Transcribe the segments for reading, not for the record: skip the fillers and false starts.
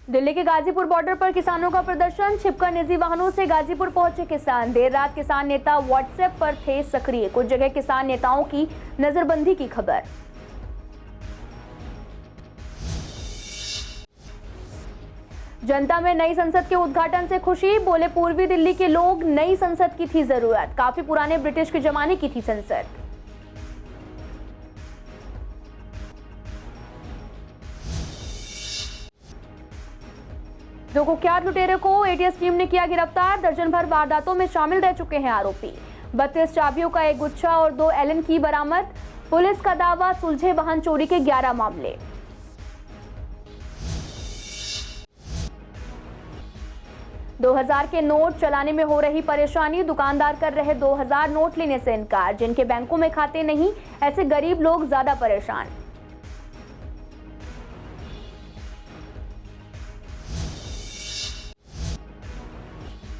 दिल्ली के गाजीपुर बॉर्डर पर किसानों का प्रदर्शन, छिपकर निजी वाहनों से गाजीपुर पहुंचे किसान। देर रात किसान नेता व्हाट्सएप पर थे सक्रिय, कुछ जगह किसान नेताओं की नजरबंदी की खबर। जनता में नई संसद के उद्घाटन से खुशी, बोले पूर्वी दिल्ली के लोग नई संसद की थी जरूरत, काफी पुराने ब्रिटिश के जमाने की थी संसद। दो कुख्यात लुटेरों को एटीएस टीम ने किया गिरफ्तार, दर्जन भर वारदातों में शामिल रह चुके हैं आरोपी। 32 चाबियों का एक गुच्छा और 2 एलन की बरामद। पुलिस का दावा, सुलझे वाहन चोरी के 11 मामले। $2000 के नोट चलाने में हो रही परेशानी, दुकानदार कर रहे 2000 नोट लेने से इनकार। जिनके बैंकों में खाते नहीं, ऐसे गरीब लोग ज्यादा परेशान।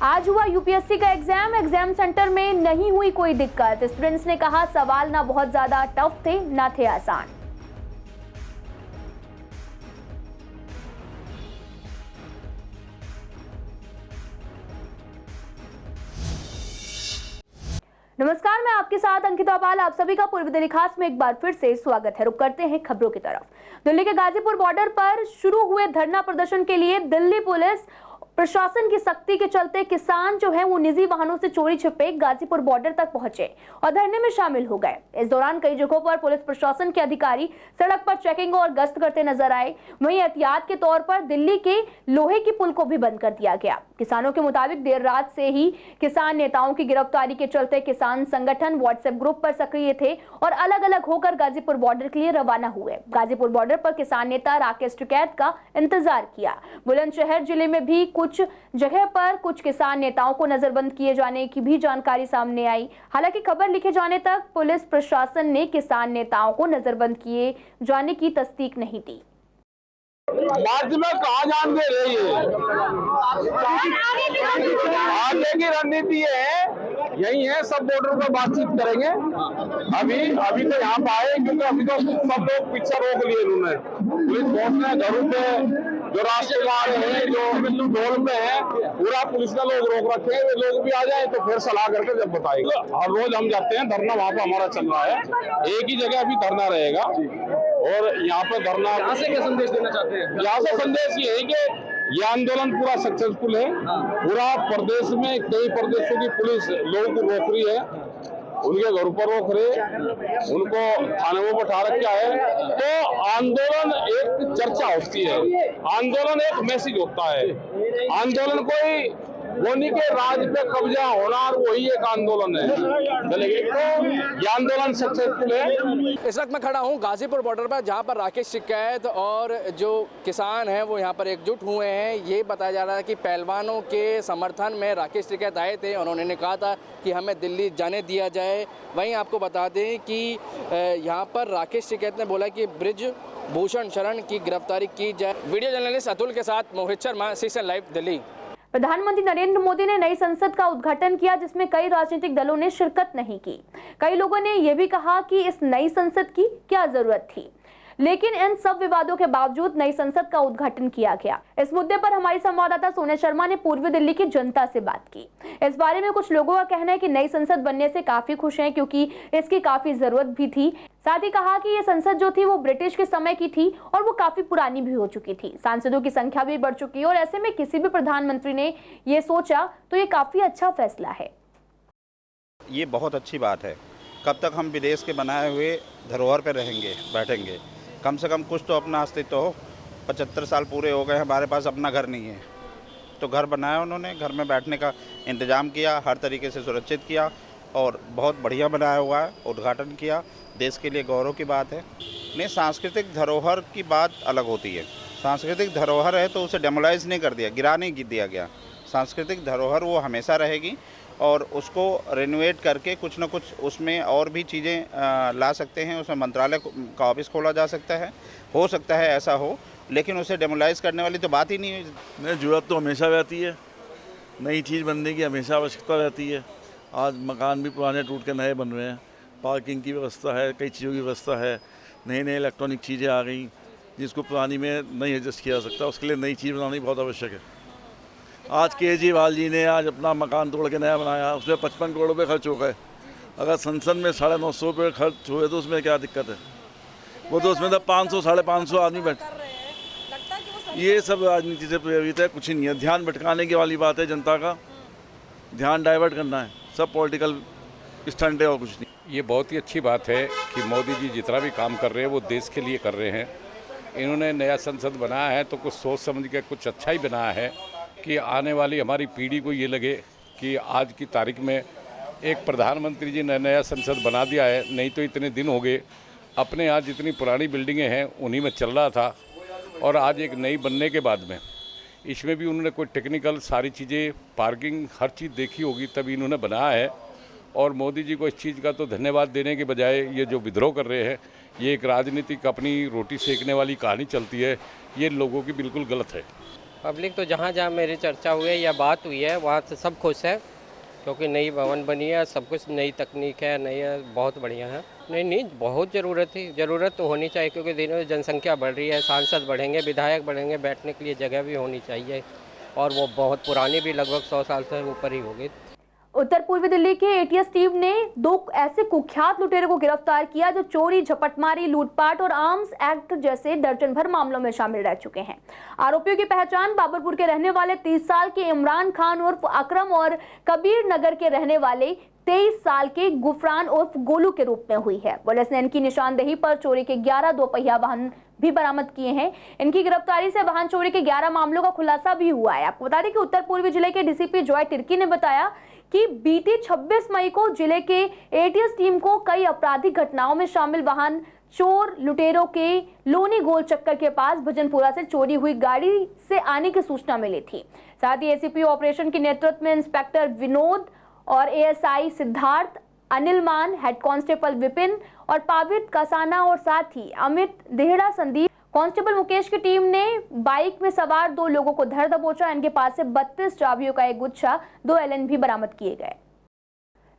आज हुआ यूपीएससी का एग्जाम सेंटर में नहीं हुई कोई दिक्कत। स्टूडेंट्स ने कहा सवाल ना बहुत ज्यादा टफ थे, ना थे आसान। नमस्कार, मैं आपके साथ अंकिता पाल। आप सभी का पूर्वी दिल्ली खास में एक बार फिर से स्वागत है। रुक करते हैं खबरों की तरफ। दिल्ली के गाजीपुर बॉर्डर पर शुरू हुए धरना प्रदर्शन के लिए दिल्ली पुलिस प्रशासन की सख्ती के चलते किसान जो है वो निजी वाहनों से चोरी छिपे गाजीपुर बॉर्डर तक पहुंचे और धरने में शामिल हो गए। इस दौरान कई जगहों पर पुलिस प्रशासन के अधिकारी सड़क पर चेकिंग और गश्त करते नजर आए। वहीं एहतियात के तौर पर दिल्ली के लोहे की पुल को भी बंद कर दिया गया। किसानों के मुताबिक देर रात से ही किसान नेताओं की गिरफ्तारी के चलते किसान संगठन व्हाट्सएप ग्रुप पर सक्रिय थे और अलग अलग होकर गाजीपुर बॉर्डर के लिए रवाना हुए। गाजीपुर बॉर्डर पर किसान नेता राकेश टिकैत का इंतजार किया। बुलंदशहर जिले में भी कुछ जगह पर कुछ किसान नेताओं को नजरबंद किए जाने की भी जानकारी सामने आई। हालांकि खबर लिखे जाने तक पुलिस प्रशासन ने किसान नेताओं को नजरबंद किए जाने की तस्दीक नहीं दी। राज्य में कहा जान दे रही है, आगे की रणनीति है यही है, सब बॉर्डर पर बातचीत करेंगे। अभी तो यहाँ पे आए क्योंकि अभी तो सब लोग पीछे रोक लिए इन्होंने। पुलिस फोर्स ने घरों पे जो राष्ट्रवाद है, जो टोल पे है, पूरा पुलिस ने लोग रोक रखे हैं। वे लोग भी आ जाए तो फिर सलाह करके जब बताएंगे। हर रोज हम जाते हैं, धरना वहाँ पे हमारा चल रहा है। एक ही जगह अभी धरना रहेगा और यहाँ पे धरना। यहाँ से क्या संदेश देना चाहते हैं? यहाँ से संदेश ये है कि यह आंदोलन पूरा सक्सेसफुल है। पूरा प्रदेश में कई प्रदेशों की पुलिस लोगों को रोक रही है, उनके घरों पर रोक रहे, उनको थाने में बैठा रखा है। तो आंदोलन एक चर्चा होती है, आंदोलन एक मैसेज होता है। आंदोलन कोई मोदी के राज पे कब्जा होना और वही एक आंदोलन है। तो ये आंदोलन सक्सेसफुल है। इस वक्त मैं खड़ा हूँ गाजीपुर बॉर्डर पर, जहाँ पर राकेश टिकैत और जो किसान हैं वो यहाँ पर एकजुट हुए हैं। ये बताया जा रहा है कि पहलवानों के समर्थन में राकेश टिकैत आए थे और उन्होंने कहा था कि हमें दिल्ली जाने दिया जाए। वहीं आपको बता दें कि यहाँ पर राकेश टिकैत ने बोला कि ब्रिज भूषण शरण की गिरफ्तारी की जाए। वीडियो जर्नलिस्ट अतुल के साथ मोहित शर्मा, सीएसएन लाइव दिल्ली। प्रधानमंत्री नरेंद्र मोदी ने नई संसद का उद्घाटन किया, जिसमें कई राजनीतिक दलों ने शिरकत नहीं की। कई लोगों ने यह भी कहा कि इस नई संसद की क्या जरूरत थी, लेकिन इन सब विवादों के बावजूद नई संसद का उद्घाटन किया गया। इस मुद्दे पर हमारी संवाददाता सोनिया शर्मा ने पूर्वी दिल्ली की जनता से बात की। इस बारे में कुछ लोगों का कहना है कि नई संसद बनने से काफी खुश हैं क्योंकि इसकी काफी जरूरत भी थी। साथ ही कहा कि ये संसद जो थी वो ब्रिटिश के समय की थी और वो काफी पुरानी भी हो चुकी थी। सांसदों की संख्या भी बढ़ चुकी है और ऐसे में किसी भी प्रधानमंत्री ने ये सोचा तो ये काफी अच्छा फैसला है। ये बहुत अच्छी बात है। कब तक हम विदेश के बनाए हुए धरोहर पर रहेंगे, बैठेंगे? कम से कम कुछ तो अपना अस्तित्व हो। 75 साल पूरे हो गए, हमारे पास अपना घर नहीं है, तो घर बनाया उन्होंने, घर में बैठने का इंतज़ाम किया, हर तरीके से सुरक्षित किया और बहुत बढ़िया बनाया हुआ है। उद्घाटन किया, देश के लिए गौरव की बात है। नहीं, सांस्कृतिक धरोहर की बात अलग होती है। सांस्कृतिक धरोहर है तो उसे डेमोलाइज नहीं कर दिया, गिरा नहीं दिया गया। सांस्कृतिक धरोहर वो हमेशा रहेगी और उसको रिनोवेट करके कुछ न कुछ उसमें और भी चीज़ें ला सकते हैं। उसमें मंत्रालय का ऑफिस खोला जा सकता है, हो सकता है ऐसा हो, लेकिन उसे डेमोलाइज करने वाली तो बात ही नहीं है। नहीं, जरूरत तो हमेशा रहती है, नई चीज़ बनने की हमेशा आवश्यकता रहती है। आज मकान भी पुराने टूट के नए बन रहे हैं, पार्किंग की व्यवस्था है, कई चीज़ों की व्यवस्था है, नई नई इलेक्ट्रॉनिक चीज़ें आ गई, जिसको पुरानी में नहीं एडजस्ट किया जा सकता, उसके लिए नई चीज़ बनानी बहुत आवश्यक है। आज केजरीवाल जी ने आज अपना मकान तोड़ के नया बनाया, उसमें 55 करोड़ रुपये खर्च हो गए। अगर संसद में 950 रुपये खर्च हुए तो उसमें क्या दिक्कत है? वो तो उसमें तो 500 550 आदमी बैठ, ये सब राजनीति से प्रेरित है, कुछ ही नहीं है। ध्यान भटकाने की वाली बात है, जनता का ध्यान डाइवर्ट करना है, सब पॉलिटिकल स्टंट है और कुछ नहीं। ये बहुत ही अच्छी बात है कि मोदी जी जितना भी काम कर रहे हैं वो देश के लिए कर रहे हैं। इन्होंने नया संसद बनाया है तो कुछ सोच समझ के कुछ अच्छा ही बनाया है कि आने वाली हमारी पीढ़ी को ये लगे कि आज की तारीख में एक प्रधानमंत्री जी ने नया संसद बना दिया है। नहीं तो इतने दिन हो गए अपने यहाँ जितनी पुरानी बिल्डिंगें हैं उन्हीं में चल रहा था, और आज एक नई बनने के बाद में इसमें भी उन्होंने कोई टेक्निकल सारी चीज़ें, पार्किंग, हर चीज़ देखी होगी तभी इन्होंने बनाया है। और मोदी जी को इस चीज़ का तो धन्यवाद देने के बजाय ये जो विद्रोह कर रहे हैं, ये एक राजनीतिक अपनी रोटी सेकने वाली कहानी चलती है, ये लोगों की बिल्कुल गलत है। पब्लिक तो जहाँ जहाँ मेरी चर्चा हुई है या बात हुई है वहाँ से सब खुश है, क्योंकि नई भवन बनी है, सब कुछ नई तकनीक है, नई है, बहुत बढ़िया है। नहीं, बहुत ज़रूरत थी, ज़रूरत तो होनी चाहिए, क्योंकि दिनों में जनसंख्या बढ़ रही है, सांसद बढ़ेंगे, विधायक बढ़ेंगे, बैठने के लिए जगह भी होनी चाहिए, और वो बहुत पुरानी भी लगभग 100 साल से ऊपर ही होगी। उत्तर पूर्वी दिल्ली के एटीएस टीम ने 2 ऐसे कुख्यात लुटेरों को गिरफ्तार किया जो चोरी, झपटमारी, लूटपाट और आर्म्स एक्ट जैसे दर्जन भर मामलों में शामिल रह चुके हैं। आरोपियों की पहचान बाबरपुर के रहने वाले 30 साल के इमरान खान उर्फ अकरम और कबीर नगर के रहने वाले 23 साल के गुफरान उर्फ गोलू के रूप में हुई है। पुलिस ने इनकी निशानदेही पर चोरी के 11 दोपहिया वाहन भी बरामद किए हैं। इनकी गिरफ्तारी से वाहन चोरी के 11 मामलों का खुलासा भी हुआ है। आपको बता दें कि उत्तर पूर्वी जिले के डीसीपी जॉय तिर्की ने बताया कि बीती 26 मई को जिले के एटीएस टीम को कई आपराधिक घटनाओं में शामिल वाहन चोर लुटेरों के लोनी गोल चक्कर के पास भजनपुरा से चोरी हुई गाड़ी से आने की सूचना मिली थी। साथ ही एसीपी ऑपरेशन के नेतृत्व में इंस्पेक्टर विनोद और एएसआई सिद्धार्थ, अनिल मान, हेड कांस्टेबल विपिन और पावित कसाना और साथ ही अमित देहड़ा, संदीप, कांस्टेबल मुकेश की टीम ने बाइक में सवार 2 लोगों को धर दबोचा। इनके पास से 32 चाबियों का एक गुच्छा, 2 एलन भी बरामद किए गए।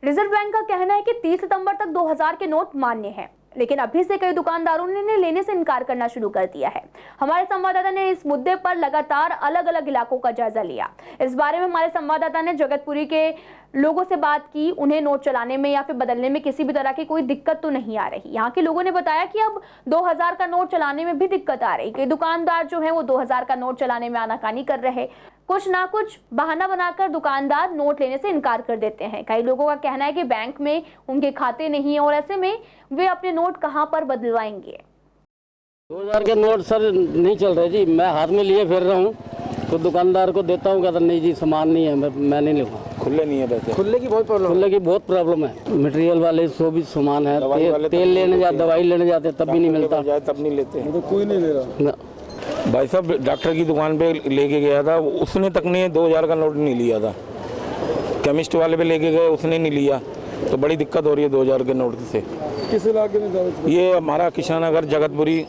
रिजर्व बैंक का कहना है कि 30 सितंबर तक 2000 के नोट मान्य हैं, लेकिन अभी से कई दुकानदारों ने लेने से इनकार करना शुरू कर दिया है। हमारे संवाददाता ने इस मुद्दे पर लगातार अलग अलग इलाकों का जायजा लिया। इस बारे में हमारे संवाददाता ने जगतपुरी के लोगों से बात की। उन्हें नोट चलाने में या फिर बदलने में किसी भी तरह की कोई दिक्कत तो नहीं आ रही। यहाँ के लोगों ने बताया कि अब 2000 का नोट चलाने में भी दिक्कत आ रही। कई दुकानदार जो है वो 2000 का नोट चलाने में आनाकानी कर रहे। कुछ ना कुछ बहाना बनाकर दुकानदार नोट लेने से इनकार कर देते हैं। कई लोगों का कहना है कि बैंक में उनके खाते नहीं है और ऐसे में वे अपने नोट कहां पर बदलवाएंगे। 2000 के नोट सर नहीं चल रहे जी, मैं हाथ में लिए फिर रहा हूँ तो दुकानदार को देता हूँ, कहता नहीं जी सामान नहीं है, मैं नहीं लूँगा। खुले नहीं है पैसे, खुले की बहुत प्रॉब्लम है। मटेरियल वाले जो भी सामान है, तेल लेने जाते, दवाई लेने जाते तब भी नहीं मिलता, तब नहीं लेते हैं, तो कोई नहीं ले रहा। भाई साहब डॉक्टर की दुकान पे लेके गया था, उसने तक नहीं 2000 का नोट नहीं लिया था। केमिस्ट वाले पे लेके गए, उसने नहीं लिया, तो बड़ी दिक्कत हो रही है 2000 के नोट से। किस इलाके में? ये हमारा किशन नगर, जगतपुरी,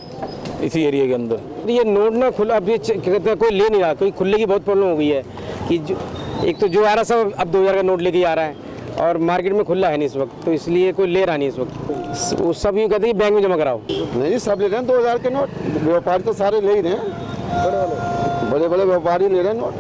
इसी एरिया के अंदर। ये नोट ना खुला, अभी कहते हैं कोई ले नहीं रहा, कोई खुले की बहुत प्रॉब्लम हो गई है कि एक तो जो आ रहा सब अब 2000 का नोट लेके आ रहा है और मार्केट में खुला है नहीं इस वक्त, तो इसलिए कोई ले रहा नहीं इस वक्त। वो सब यूँ कहते हैं बैंक में जमा कराओ। नहीं सब ले रहे हैं 2000 के नोट, व्यापारी तो सारे ले ही रहे हैं, बड़े बड़े व्यापारी ले रहे हैं नोट।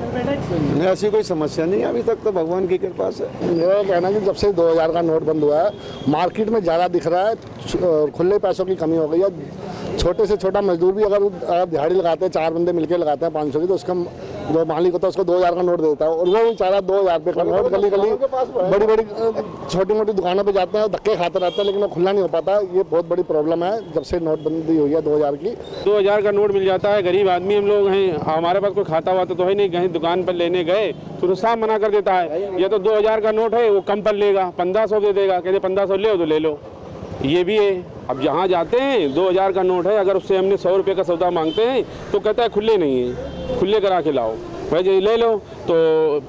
नहीं ऐसी कोई समस्या नहीं है अभी तक, तो भगवान की कृपा से। मेरा कहना है कि जब से 2000 का नोट बंद हुआ है मार्केट में ज़्यादा दिख रहा है, खुले पैसों की कमी हो गई है। छोटे से छोटा मजदूर भी अगर दिहाड़ी लगाते हैं, 4 बंदे मिलकर लगाते हैं 500 की, तो उसका जो मालिक होता है उसको 2000 का नोट देता है, और वो बेचारा 2000 रुपये का नोट गली गली बड़ी बड़ी छोटी मोटी दुकानों पे जाते हैं, धक्के खाते रहते हैं, लेकिन वो खुला नहीं हो पाता। ये बहुत बड़ी प्रॉब्लम है जब से नोटबंदी हुई है 2000 की। 2000 का नोट मिल जाता है, गरीब आदमी हम लोग हैं, हमारे पास कोई खाता हुआ तो है नहीं, कहीं दुकान पर लेने गए तो साफ मना कर देता है, या तो 2000 का नोट है वो कम पर लेगा, 1500 दे देगा, कहते 1500 ले तो ले लो, ये भी है। अब जहाँ जाते हैं 2000 का नोट है, अगर उससे हमने 100 रुपये का सौदा मांगते हैं तो कहता है खुले नहीं है, खुले करा के लाओ, भाई ले लो, तो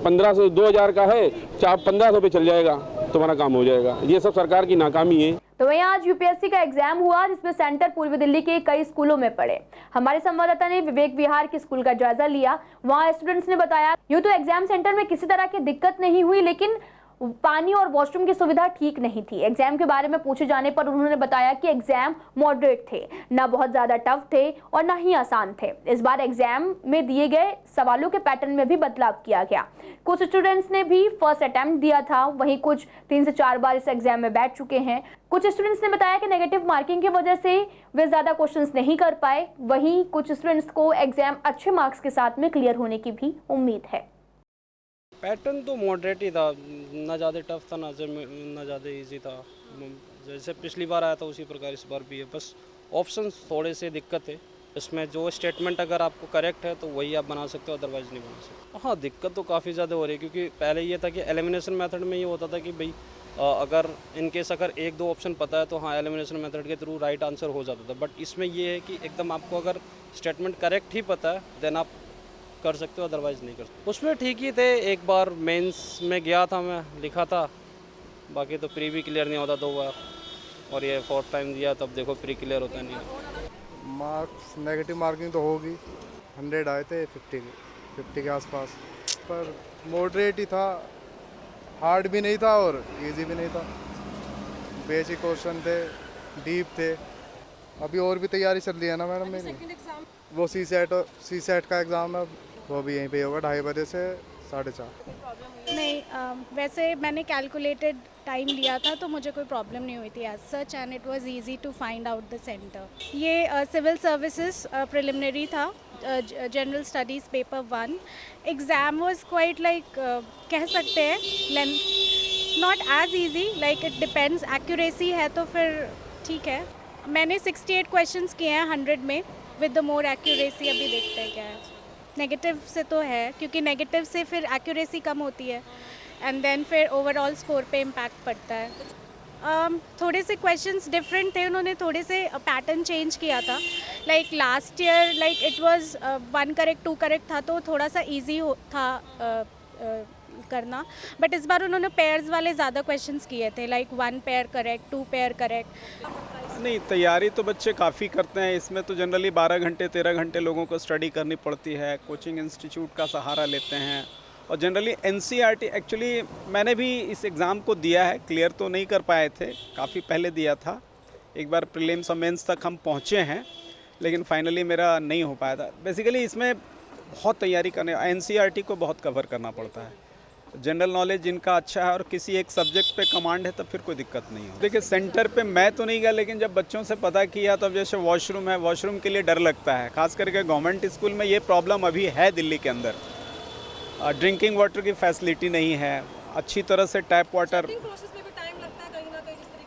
1500 2000 का है, 1500 पे चल जाएगा, तुम्हारा काम हो जाएगा। ये सब सरकार की नाकामी है। तो वहीं आज यूपीएससी का एग्जाम हुआ, जिसमें सेंटर पूर्वी दिल्ली के कई स्कूलों में पड़े। हमारे संवाददाता ने विवेक विहार के स्कूल का जायजा लिया। वहां स्टूडेंट्स ने बताया यूं तो एग्जाम सेंटर में किसी तरह की दिक्कत नहीं हुई, लेकिन पानी और वॉशरूम की सुविधा ठीक नहीं थी। एग्जाम के बारे में पूछे जाने पर उन्होंने बताया कि एग्जाम मॉडरेट थे, न बहुत ज्यादा टफ थे और न ही आसान थे। इस बार एग्जाम में दिए गए सवालों के पैटर्न में भी बदलाव किया गया। कुछ स्टूडेंट्स ने भी फर्स्ट अटेम्प्ट दिया था, वहीं कुछ 3 से 4 बार इस एग्जाम में बैठ चुके हैं। कुछ स्टूडेंट्स ने बताया कि नेगेटिव मार्किंग की वजह से वे ज्यादा क्वेश्चंस नहीं कर पाए। वहीं कुछ स्टूडेंट्स को एग्जाम अच्छे मार्क्स के साथ में क्लियर होने की भी उम्मीद है। पैटर्न तो मॉडरेट ही था, ना ज़्यादा टफ था ना ज़्यादा इजी था। जैसे पिछली बार आया था उसी प्रकार इस बार भी है, बस ऑप्शंस थोड़े से दिक्कत है इसमें। जो स्टेटमेंट अगर आपको करेक्ट है तो वही आप बना सकते हो, अदरवाइज़ नहीं बना सकते। हाँ, दिक्कत तो काफ़ी ज़्यादा हो रही है, क्योंकि पहले ये था कि एलिमिनेशन मेथड में ये होता था कि भाई अगर इनकेस अगर 1-2 ऑप्शन पता है तो हाँ एलिमिनेशन मेथड के थ्रू राइट आंसर हो जाता था। बट इसमें ये है कि एकदम आपको अगर स्टेटमेंट करेक्ट ही पता है देन आप कर सकते हो, अदरवाइज़ नहीं कर सकते। उसमें ठीक ही थे। एक बार मेंस में गया था, मैं लिखा था, बाकी तो प्री भी क्लियर नहीं होता 2 बार, और ये 4th टाइम दिया तब देखो प्री क्लियर होता नहीं। मार्क्स नेगेटिव मार्किंग तो होगी, 100 आए थे 50 के आसपास, पर मॉडरेट ही था, हार्ड भी नहीं था और इजी भी नहीं था। बेसिक क्वेश्चन थे, डीप थे। अभी और भी तैयारी चल रही है ना मैडम मेरी, वो सी-सेट का एग्ज़ाम है, वो भी यहीं पे होगा 2:30 बजे से 4:30। नहीं, वैसे मैंने कैलकुलेटेड टाइम लिया था तो मुझे कोई प्रॉब्लम नहीं हुई थी as such, and it was easy to find out the centre. ये सिविल सर्विसेज प्रिलिमिनरी था, general studies paper 1। Exam was quite like कह सकते हैं not as easy, like it depends. Accuracy है तो फिर ठीक है। मैंने 68 क्वेश्चंस किए हैं 100 में विद द मोर एक्यूरेसी। अभी देखते हैं क्या है। नेगेटिव से तो है, क्योंकि नेगेटिव से फिर एक्यूरेसी कम होती है एंड देन फिर ओवरऑल स्कोर पे इम्पैक्ट पड़ता है। थोड़े से क्वेश्चंस डिफरेंट थे, उन्होंने थोड़े से पैटर्न चेंज किया था। Like last year like it was 1 correct 2 correct था तो थोड़ा सा ईजी था करना, बट इस बार उन्होंने पेयर्स वाले ज़्यादा क्वेश्चंस किए थे, like 1 pair correct 2 pair correct. नहीं, तैयारी तो बच्चे काफ़ी करते हैं। इसमें तो जनरली 12 घंटे 13 घंटे लोगों को स्टडी करनी पड़ती है, कोचिंग इंस्टीट्यूट का सहारा लेते हैं, और जनरली NCERT एक्चुअली मैंने भी इस एग्ज़ाम को दिया है, क्लियर तो नहीं कर पाए थे, काफ़ी पहले दिया था। एक बार प्रीलिम्स और मेंस तक हम पहुँचे हैं, लेकिन फाइनली मेरा नहीं हो पाया था। बेसिकली इसमें बहुत तैयारी करने, NCERT को बहुत कवर करना पड़ता है। जनरल नॉलेज जिनका अच्छा है और किसी एक सब्जेक्ट पे कमांड है तब फिर कोई दिक्कत नहीं हो। देखिए, सेंटर पे मैं तो नहीं गया, लेकिन जब बच्चों से पता किया तो अब जैसे वॉशरूम है, वॉशरूम के लिए डर लगता है। खास करके गवर्नमेंट स्कूल में ये प्रॉब्लम अभी है दिल्ली के अंदर। ड्रिंकिंग वाटर की फैसिलिटी नहीं है, अच्छी तरह से टैप वाटर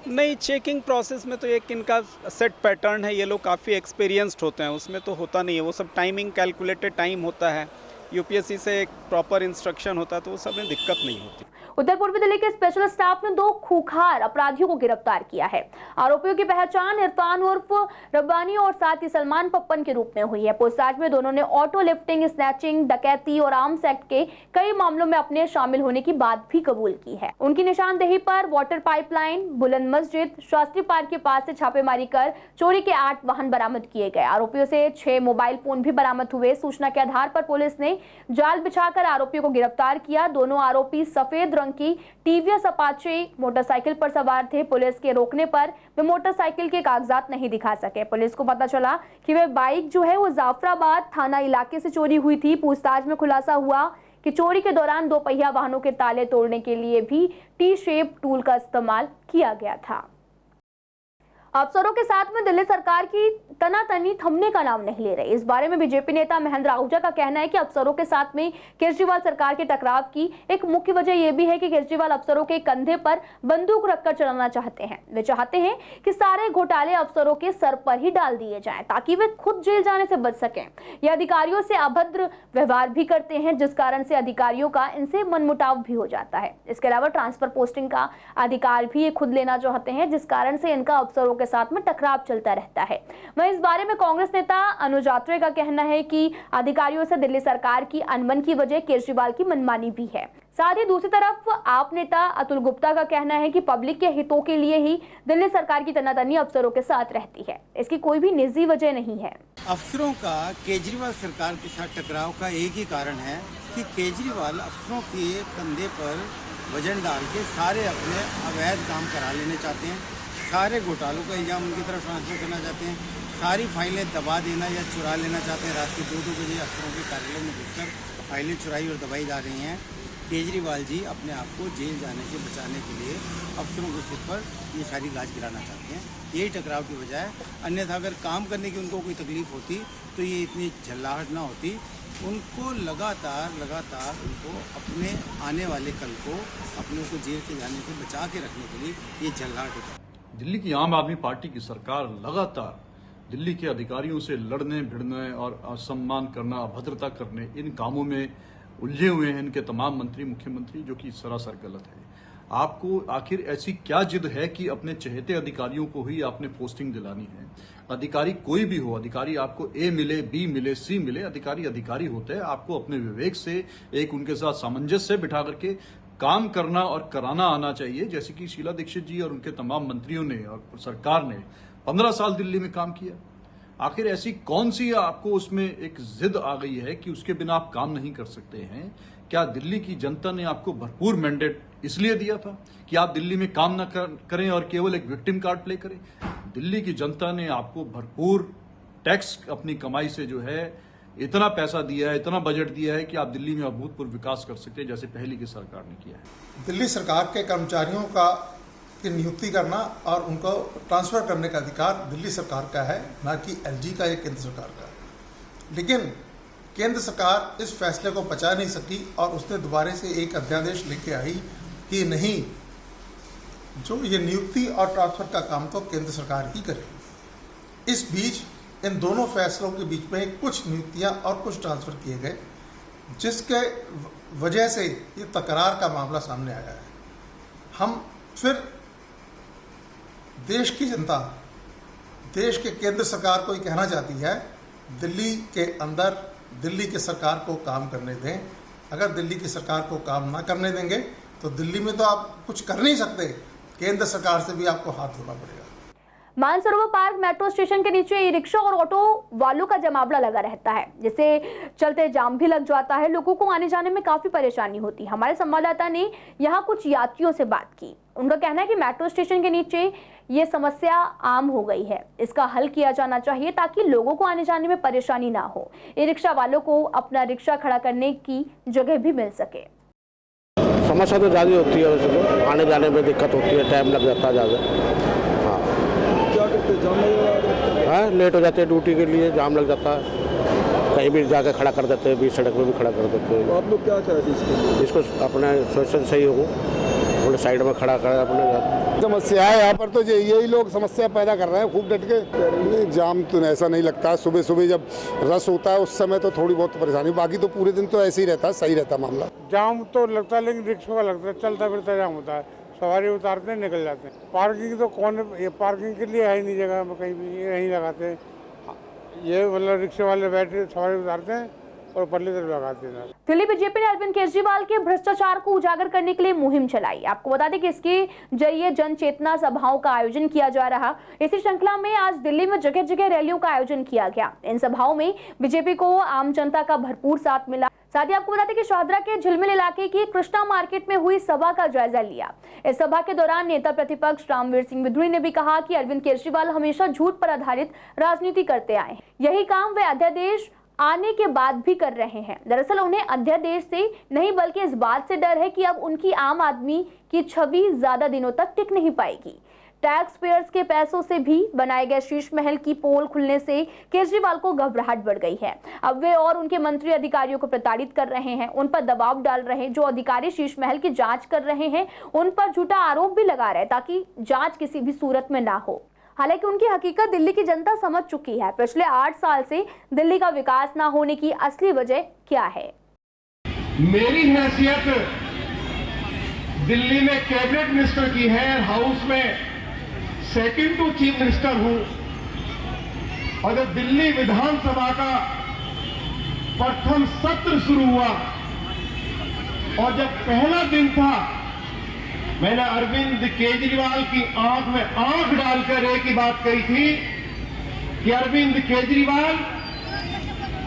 नहीं। चेकिंग प्रोसेस में तो एक इनका सेट पैटर्न है, ये लोग काफ़ी एक्सपीरियंस्ड होते हैं, उसमें तो होता नहीं है। वो सब टाइमिंग कैलकुलेटेड टाइम होता है, UPSC से एक प्रॉपर इंस्ट्रक्शन होता है, तो वो सब में दिक्कत नहीं होती। उत्तर पूर्वी दिल्ली के स्पेशल स्टाफ ने 2 खूंखार अपराधियों को गिरफ्तार किया है। आरोपियों की पहचान इरफान उर्फ रब्बानी और साथ ही सलमान पप्पन के रूप में हुई है। पूछताछ में दोनों ने ऑटो लिफ्टिंग, स्नैचिंग, डकैती और आर्म्स एक्ट के कई मामलों में अपने शामिल होने की बात भी कबूल की है। उनकी निशानदेही पर वाटर पाइपलाइन, बुलंद मस्जिद, शास्त्री पार्क के पास से छापेमारी कर चोरी के 8 वाहन बरामद किए गए। आरोपियों से 6 मोबाइल फोन भी बरामद हुए। सूचना के आधार पर पुलिस ने जाल बिछाकर आरोपियों को गिरफ्तार किया। दोनों आरोपी सफेद रंग की टीवीएस अपाचे मोटरसाइकिल पर सवार थे। पुलिस के रोकने पर वे मोटरसाइकिल के कागजात नहीं दिखा सके। पुलिस को पता चला कि वे बाइक जो है वो जाफराबाद थाना इलाके से चोरी हुई थी। पूछताछ में खुलासा हुआ कि चोरी के दौरान 2 पहिया वाहनों के ताले तोड़ने के लिए भी T-शेप टूल का इस्तेमाल किया गया था। अफसरों के साथ में दिल्ली सरकार की तनातनी थमने का नाम नहीं ले रही। इस बारे में बीजेपी नेता महेंद्र आहूजा का कहना है कि अफसरों के साथ में केजरीवाल सरकार के टकराव की एक मुख्य वजह यह भी है कि केजरीवाल अफसरों के कंधे पर बंदूक रखकर चलाना चाहते हैं। वे चाहते हैं कि सारे घोटाले अफसरों के सर पर ही डाल दिए जाएं ताकि वे खुद जेल जाने से बच सकें। ये अधिकारियों से अभद्र व्यवहार भी करते हैं, जिस कारण से अधिकारियों का इनसे मनमुटाव भी हो जाता है। इसके अलावा ट्रांसफर पोस्टिंग का अधिकार भी ये खुद लेना चाहते हैं, जिस कारण से इनका अफसरों के साथ में टकराव चलता रहता है। वहीं इस बारे में कांग्रेस नेता अनुज आत्रे का कहना है कि अधिकारियों से दिल्ली सरकार की अनबन की वजह केजरीवाल की मनमानी भी है। साथ ही दूसरी तरफ आप नेता अतुल गुप्ता का कहना है कि पब्लिक के हितों के लिए ही दिल्ली सरकार की तनातनी अफसरों के साथ रहती है, इसकी कोई भी निजी वजह नहीं है। अफसरों का केजरीवाल सरकार के साथ टकराव का एक ही कारण है कि केजरीवाल अफसरों के कंधे पर वजन डाल के सारे अपने अवैध काम करा लेने चाहते हैं, सारे घोटालों का इल्ज़ाम उनकी तरफ ट्रांसफ़र करना चाहते हैं, सारी फाइलें दबा देना या चुरा लेना चाहते हैं। रात के 2-2 बजे अफसरों के कार्यालय में घुसकर फाइलें चुराई और दबाई जा रही हैं। केजरीवाल जी अपने आप को जेल जाने से बचाने के लिए अफसरों के सिर पर ये सारी गाज गिराना चाहते हैं। यही टकराव की वजह है, अन्यथा अगर काम करने की उनको कोई तकलीफ होती तो ये इतनी झल्लाहट ना होती। उनको लगातार उनको अपने आने वाले कल को अपने को जेल से जाने से बचा के रखने के लिए ये झल्लाहट होता है। दिल्ली की आम आदमी पार्टी की सरकार लगातार दिल्ली के अधिकारियों से लड़ने भिड़ने और असम्मान करना, अभद्रता करने, इन कामों में उलझे हुए हैं इनके तमाम मंत्री, मुख्यमंत्री, जो कि सरासर गलत है। आपको आखिर ऐसी क्या जिद है कि अपने चहेते अधिकारियों को ही आपने पोस्टिंग दिलानी है? अधिकारी कोई भी हो, अधिकारी आपको ए मिले, बी मिले, सी मिले, अधिकारी अधिकारी होते हैं। आपको अपने विवेक से एक उनके साथ सामंजस्य बिठा करके काम करना और कराना आना चाहिए, जैसे कि शीला दीक्षित जी और उनके तमाम मंत्रियों ने और सरकार ने 15 साल दिल्ली में काम किया। आखिर ऐसी कौन सी आपको उसमें एक जिद आ गई है कि उसके बिना आप काम नहीं कर सकते हैं? क्या दिल्ली की जनता ने आपको भरपूर मैंडेट इसलिए दिया था कि आप दिल्ली में काम न करें और केवल एक विक्टिम कार्ड प्ले करें? दिल्ली की जनता ने आपको भरपूर टैक्स अपनी कमाई से जो है इतना पैसा दिया है, इतना बजट दिया है कि आप दिल्ली में अभूतपूर्व विकास कर सकते हैं, जैसे पहले की सरकार ने किया है। दिल्ली सरकार के कर्मचारियों की नियुक्ति करना और उनको ट्रांसफर करने का अधिकार दिल्ली सरकार का है, न कि एलजी का या केंद्र सरकार का। लेकिन केंद्र सरकार इस फैसले को पचा नहीं सकी और उसने दोबारा से एक अध्यादेश लेके आई कि नहीं, जो ये नियुक्ति और ट्रांसफर का काम तो केंद्र सरकार ही करे। इस बीच इन दोनों फैसलों के बीच में कुछ नियुक्तियां और कुछ ट्रांसफर किए गए, जिसके वजह से ये तकरार का मामला सामने आया है। हम फिर देश की जनता, देश के केंद्र सरकार को ये कहना चाहती है, दिल्ली के अंदर दिल्ली की सरकार को काम करने दें। अगर दिल्ली की सरकार को काम ना करने देंगे तो दिल्ली में तो आप कुछ कर नहीं सकते, केंद्र सरकार से भी आपको हाथ धोना पड़ेगा। मानसरोवर पार्क मेट्रो स्टेशन के नीचे ई रिक्शा और ऑटो वालों का जमावड़ा लगा रहता है, जिससे चलते जाम भी लग जाता है। लोगों को आने जाने में काफी परेशानी होती है। हमारे संवाददाता ने यहाँ कुछ यात्रियों से बात की। उनका कहना है कि मेट्रो स्टेशन के नीचे ये समस्या आम हो गई है, इसका हल किया जाना चाहिए ताकि लोगों को आने जाने में परेशानी ना हो। ई रिक्शा वालों को अपना रिक्शा खड़ा करने की जगह भी मिल सके। समस्या तो ज़्यादा होती है, वैसे तो आने जाने में दिक्कत होती है, टाइम लग जाता है ज़्यादा। हाँ, क्या करते, जाम लग, हाँ, लेट हो जाते हैं ड्यूटी के लिए, जाम लग जाता है। कहीं भी जाकर खड़ा कर देते हैं, बीच सड़क में भी खड़ा कर देते हैं। तो आप लोग क्या चाहते हैं इसको अपना सोचना सही हो, थोड़े साइड में खड़ा कर अपने। समस्या है यहाँ पर, तो यही लोग समस्या पैदा कर रहे हैं खूब डट के। जाम तो ऐसा नहीं लगता, सुबह सुबह जब रश होता है उस समय तो थोड़ी बहुत परेशानी, बाकी तो पूरे दिन तो ऐसे ही रहता है, सही रहता मामला। जाम तो लगता है, लेकिन रिक्शा का लगता है, चलता फिरता जाम होता है, सवारी उतारते हैं निकल जाते हैं। पार्किंग तो कौन, ये पार्किंग के लिए है ही नहीं जगह, कहीं भी यहीं लगाते हैं। ये मतलब रिक्शे वाले बैठे सवारी उतारते हैं और पल्ले तक लगाते हैं। दिल्ली बीजेपी ने अरविंद केजरीवाल के भ्रष्टाचार को उजागर करने के लिए मुहिम चलाई। आपको बता दें कि इसके जरिए जन चेतना सभाओं का आयोजन किया जा रहा। इसी श्रृंखला में आज दिल्ली में जगह जगह रैलियों का आयोजन किया गया। इन सभाओं में बीजेपी को आम जनता का भरपूर साथ मिला। साथ ही आपको बता दें कि शाहदरा के झिलमिल इलाके की कृष्णा मार्केट में हुई सभा का जायजा लिया। इस सभा के दौरान नेता प्रतिपक्ष रामवीर सिंह विधुड़ी ने भी कहा कि अरविंद केजरीवाल हमेशा झूठ पर आधारित राजनीति करते आए, यही काम वे अध्यादेश आने के बाद भी कर रहे हैं। दरअसल उन्हें अध्यादेश से नहीं बल्कि इस बात से डर है कि अब उनकी आम आदमी की छवि ज्यादा दिनों तक टिक नहीं पाएगी। टैक्स पेयर्स के पैसों से भी बनाए गए शीश महल की पोल खुलने से केजरीवाल को घबराहट बढ़ गई है। अब वे और उनके मंत्री अधिकारियों को प्रताड़ित कर रहे हैं, उन पर दबाव डाल रहे हैं। जो अधिकारी शीश महल की जांच कर रहे हैं उन पर झूठा आरोप भी लगा रहे हैं ताकि जांच किसी भी सूरत में ना हो। हालांकि उनकी हकीकत दिल्ली की जनता समझ चुकी है। पिछले 8 साल से दिल्ली का विकास ना होने की असली वजह क्या है? मेरी हैसियत दिल्ली में कैबिनेट मिनिस्टर की है, हाउस में सेकंड टू चीफ मिनिस्टर हूं, और जब दिल्ली विधानसभा का प्रथम सत्र शुरू हुआ और जब पहला दिन था, मैंने अरविंद केजरीवाल की आंख में आंख डालकर एक ही बात कही थी कि अरविंद केजरीवाल,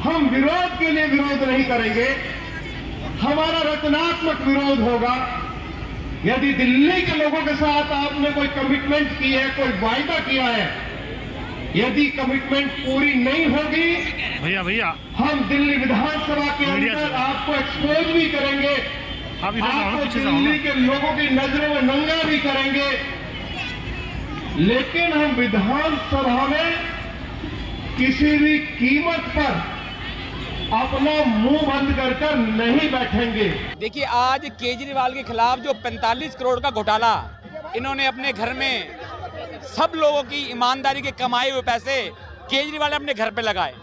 हम विरोध के लिए विरोध नहीं करेंगे, हमारा रचनात्मक विरोध होगा। यदि दिल्ली के लोगों के साथ आपने कोई कमिटमेंट की है, कोई वायदा किया है, यदि कमिटमेंट पूरी नहीं होगी भैया हम दिल्ली विधानसभा के अंदर आपको एक्सपोज भी करेंगे, आपको दिल्ली के लोगों की नजरों में नंगा भी करेंगे, लेकिन हम विधानसभा में किसी भी कीमत पर अपना मुंह बंद कर नहीं बैठेंगे। देखिए, आज केजरीवाल के खिलाफ जो 45 करोड़ का घोटाला इन्होंने अपने घर में सब लोगों की ईमानदारी के कमाए हुए पैसे केजरीवाल ने अपने घर पे लगाए,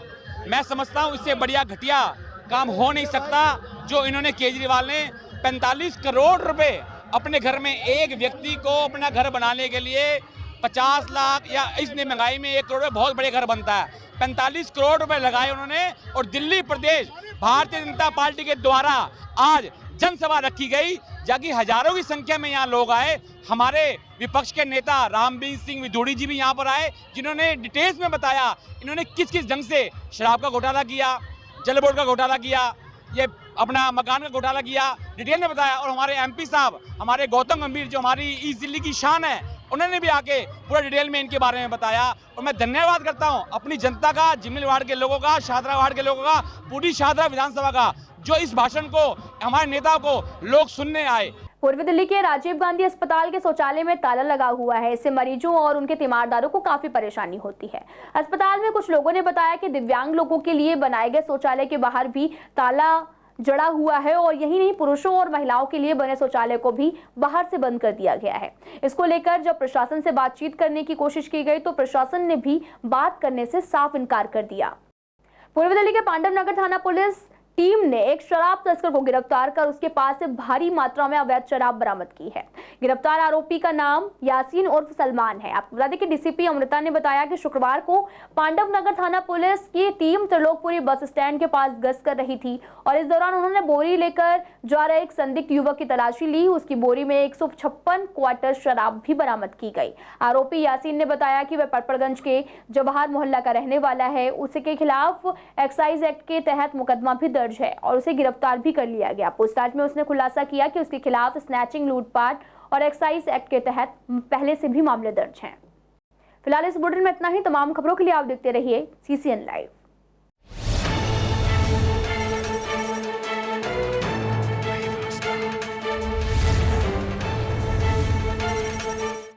मैं समझता हूं इससे बढ़िया घटिया काम हो नहीं सकता। जो इन्होंने केजरीवाल ने 45 करोड़ रुपए अपने घर में, एक व्यक्ति को अपना घर बनाने के लिए 50 लाख या इसने महंगाई में 1 करोड़ में बहुत बड़े घर बनता है, 45 करोड़ रुपए लगाए उन्होंने। और दिल्ली प्रदेश भारतीय जनता पार्टी के द्वारा आज जनसभा रखी गई, जबकि हजारों की संख्या में यहाँ लोग आए। हमारे विपक्ष के नेता रामबीर सिंह विधूड़ी जी भी यहाँ पर आए, जिन्होंने डिटेल्स में बताया इन्होंने किस किस ढंग से शराब का घोटाला किया, जल बोर्ड का घोटाला किया, ये अपना मकान का घोटाला किया, डिटेल में बताया। और हमारे एमपी साहब, हमारे गौतम गंभीर जो हमारी ईस्ट दिल्ली की शान है, उन्होंने भी आके पूरा डिटेल में इनके बारे में बताया। और मैं धन्यवाद करता हूं अपनी जनता का, जिमल वार्ड के लोगों का, शाहदरा वार्ड के लोगों का, पूरी शाहदरा विधानसभा का, जो इस भाषण को, हमारे नेता को लोग सुनने आए। पूर्वी दिल्ली के राजीव गांधी अस्पताल के शौचालय में ताला लगा हुआ है, इससे मरीजों और उनके तीमारदारों को काफी परेशानी होती है। अस्पताल में कुछ लोगों ने बताया कि दिव्यांग लोगों के लिए बनाए गए शौचालय के बाहर भी ताला जड़ा हुआ है और यही नहीं, पुरुषों और महिलाओं के लिए बने शौचालय को भी बाहर से बंद कर दिया गया है। इसको लेकर जब प्रशासन से बातचीत करने की कोशिश की गई तो प्रशासन ने भी बात करने से साफ इनकार कर दिया। पूर्वी दिल्ली के पांडव नगर थाना पुलिस टीम ने एक शराब तस्कर को गिरफ्तार कर उसके पास से भारी मात्रा में अवैध शराब बरामद की है। गिरफ्तार आरोपी का नाम यासीन उर्फ सलमान है। आपको बता दें कि डीसीपी अमृता ने बताया कि शुक्रवार को पांडव नगर थाना पुलिस की टीम त्रिलोकपुरी बस स्टैंड के पास गश्त कर रही थी और इस दौरान उन्होंने बोरी लेकर जा रहे एक संदिग्ध युवक की तलाशी ली। उसकी बोरी में 156 क्वार्टर शराब भी बरामद की गई। आरोपी यासीन ने बताया कि वह पटपड़गंज के जवाहर मोहल्ला का रहने वाला है। उसके खिलाफ एक्साइज एक्ट के तहत मुकदमा भी दर्ज है और उसे गिरफ्तार भी कर लिया गया। पूछताछ में उसने खुलासा किया कि उसके खिलाफ स्नैचिंग, लूटपाट और एक्साइज एक्ट के तहत पहले से भी मामले दर्ज हैं। फिलहाल इस बुलेटिन में इतना ही। तमाम खबरों के लिए आप देखते रहिए CCN लाइव।